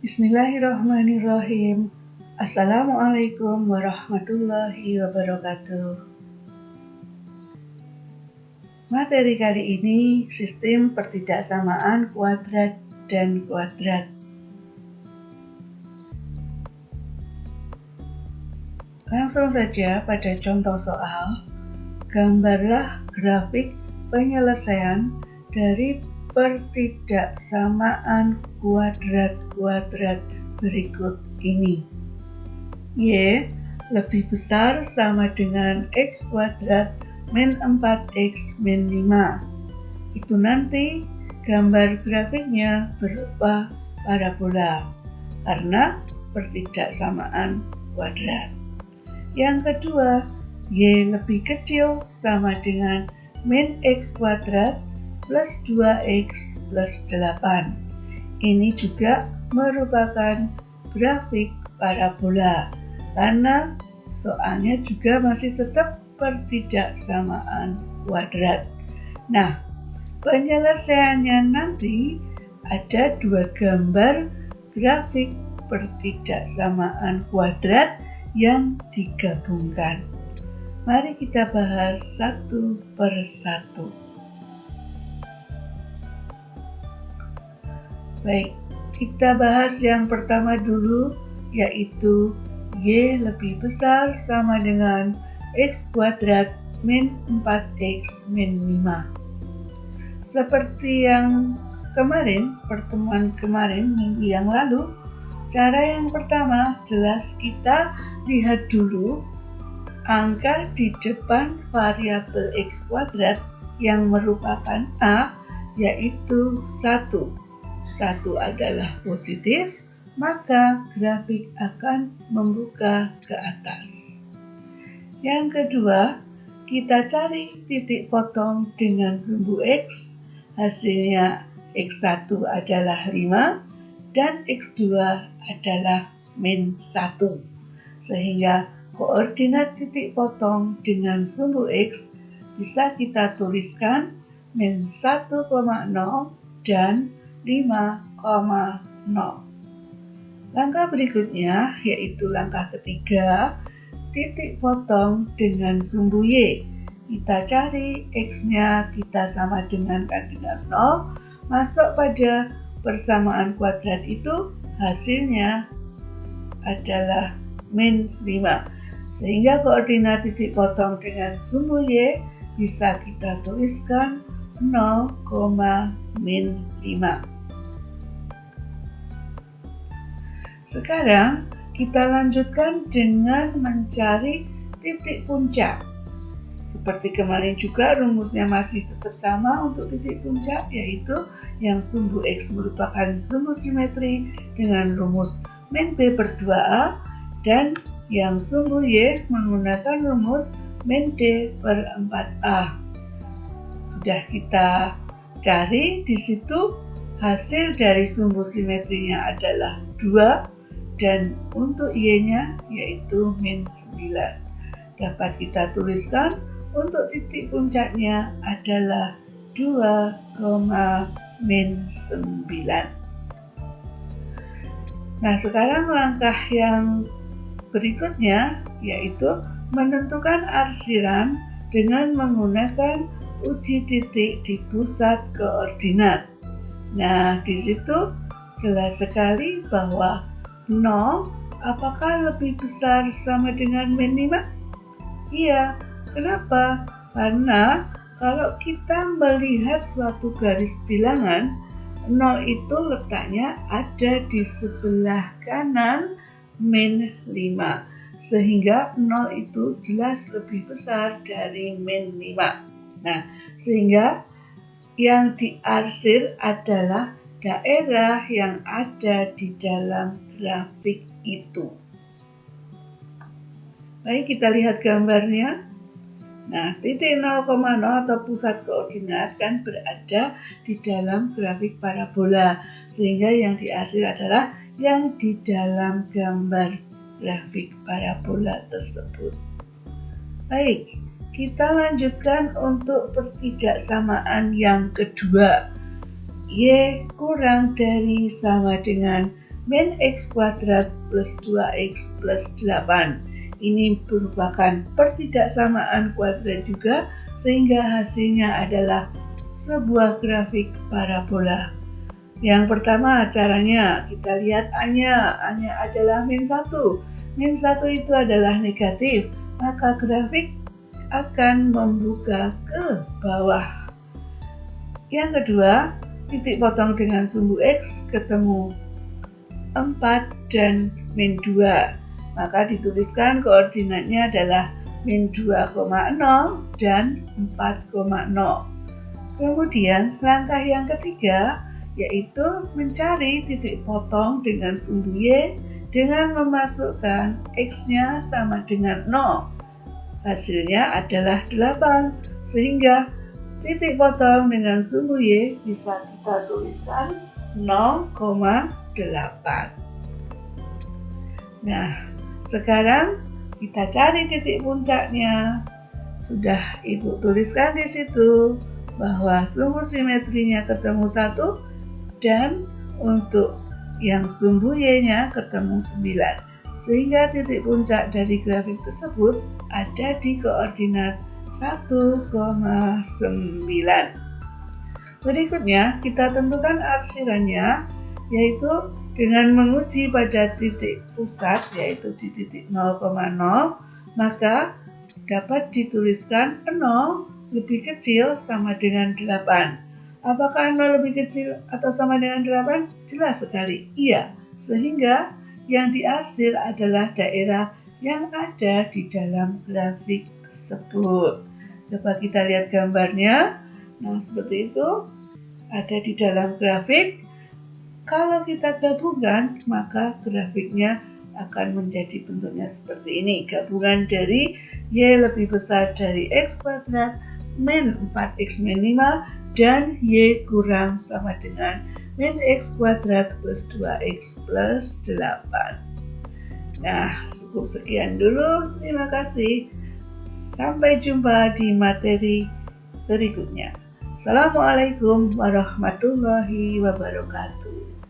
Bismillahirrahmanirrahim. Assalamualaikum warahmatullahi wabarakatuh. Materi kali ini sistem pertidaksamaan kuadrat dan kuadrat. Langsung saja pada contoh soal, gambarlah grafik penyelesaian dari pertidaksamaan kuadrat-kuadrat berikut ini. Y lebih besar sama dengan X kuadrat min 4X min 5. Itu nanti gambar grafiknya berupa parabola karena pertidaksamaan kuadrat. Yang kedua, Y lebih kecil sama dengan min X kuadrat plus 2X plus 8. Ini juga merupakan grafik parabola karena soalnya juga masih tetap pertidaksamaan kuadrat. Nah, penyelesaiannya nanti ada dua gambar grafik pertidaksamaan kuadrat yang digabungkan. Mari kita bahas satu per satu. Baik, kita bahas yang pertama dulu, yaitu Y lebih besar sama dengan X kuadrat min 4X min 5. Seperti yang kemarin, pertemuan kemarin minggu yang lalu, cara yang pertama jelas kita lihat dulu angka di depan variabel X kuadrat yang merupakan A, yaitu 1. 1 adalah positif, maka grafik akan membuka ke atas. Yang kedua, kita cari titik potong dengan sumbu X, hasilnya X1 adalah 5 dan X2 adalah min 1. Sehingga koordinat titik potong dengan sumbu X bisa kita tuliskan min 1,0 dan 5,0. Langkah berikutnya yaitu langkah ketiga, titik potong dengan sumbu Y. Kita cari X-nya kita sama dengan kardinal 0, masuk pada persamaan kuadrat itu hasilnya adalah min 5. Sehingga koordinat titik potong dengan sumbu Y bisa kita tuliskan 0, min 5. Sekarang kita lanjutkan dengan mencari titik puncak. Seperti kemarin juga rumusnya masih tetap sama untuk titik puncak, yaitu yang sumbu X merupakan sumbu simetri dengan rumus min B per 2A dan yang sumbu Y menggunakan rumus min D per 4A. Sudah kita cari di situ hasil dari sumbu simetrinya adalah 2 dan untuk Y-nya yaitu min 9. Dapat kita tuliskan untuk titik puncaknya adalah 2, min 9. Nah, sekarang langkah yang berikutnya yaitu menentukan arsiran dengan menggunakan uji titik di pusat koordinat. Nah, di situ jelas sekali bahwa 0 apakah lebih besar sama dengan min 5? Iya, kenapa? Karena kalau kita melihat suatu garis bilangan, 0 itu letaknya ada di sebelah kanan min 5. Sehingga 0 itu jelas lebih besar dari min 5. Nah, sehingga yang diarsir adalah daerah yang ada di dalam grafik itu. Baik, kita lihat gambarnya. Nah, titik 0,0 atau pusat koordinat kan berada di dalam grafik parabola, sehingga yang diarsir adalah yang di dalam gambar grafik parabola tersebut. Baik, kita lanjutkan untuk pertidaksamaan yang kedua. Y kurang dari sama dengan min X kuadrat plus 2X plus 8. Ini merupakan pertidaksamaan kuadrat juga, sehingga hasilnya adalah sebuah grafik parabola. Yang pertama caranya, kita lihat A-nya adalah min 1. Min 1 itu adalah negatif, maka grafik akan membuka ke bawah. Yang kedua, titik potong dengan sumbu X ketemu 4 dan min 2. Maka dituliskan koordinatnya adalah min 2,0 dan 4,0. Kemudian langkah yang ketiga yaitu mencari titik potong dengan sumbu Y dengan memasukkan X-nya sama dengan 0. Hasilnya adalah 8, sehingga titik potong dengan sumbu Y bisa kita tuliskan 0,8. Nah, sekarang kita cari titik puncaknya. Sudah Ibu tuliskan di situ bahwa sumbu simetrinya ketemu 1 dan untuk yang sumbu Y-nya ketemu 9. Sehingga titik puncak dari grafik tersebut ada di koordinat 1,9. Berikutnya kita tentukan arsirannya, yaitu dengan menguji pada titik pusat, yaitu di titik 0,0, maka dapat dituliskan 0 lebih kecil sama dengan 8. Apakah 0 lebih kecil atau sama dengan 8? Jelas sekali, iya. Sehingga yang diarsir adalah daerah yang ada di dalam grafik tersebut. Coba kita lihat gambarnya. Nah, seperti itu. Ada di dalam grafik. Kalau kita gabungkan, maka grafiknya akan menjadi bentuknya seperti ini. Gabungan dari Y lebih besar dari X kuadrat min 4X min 5 dan Y kurang sama dengan min X kuadrat plus 2X plus 8. Nah, cukup sekian dulu. Terima kasih. Sampai jumpa di materi berikutnya. Assalamualaikum warahmatullahi wabarakatuh.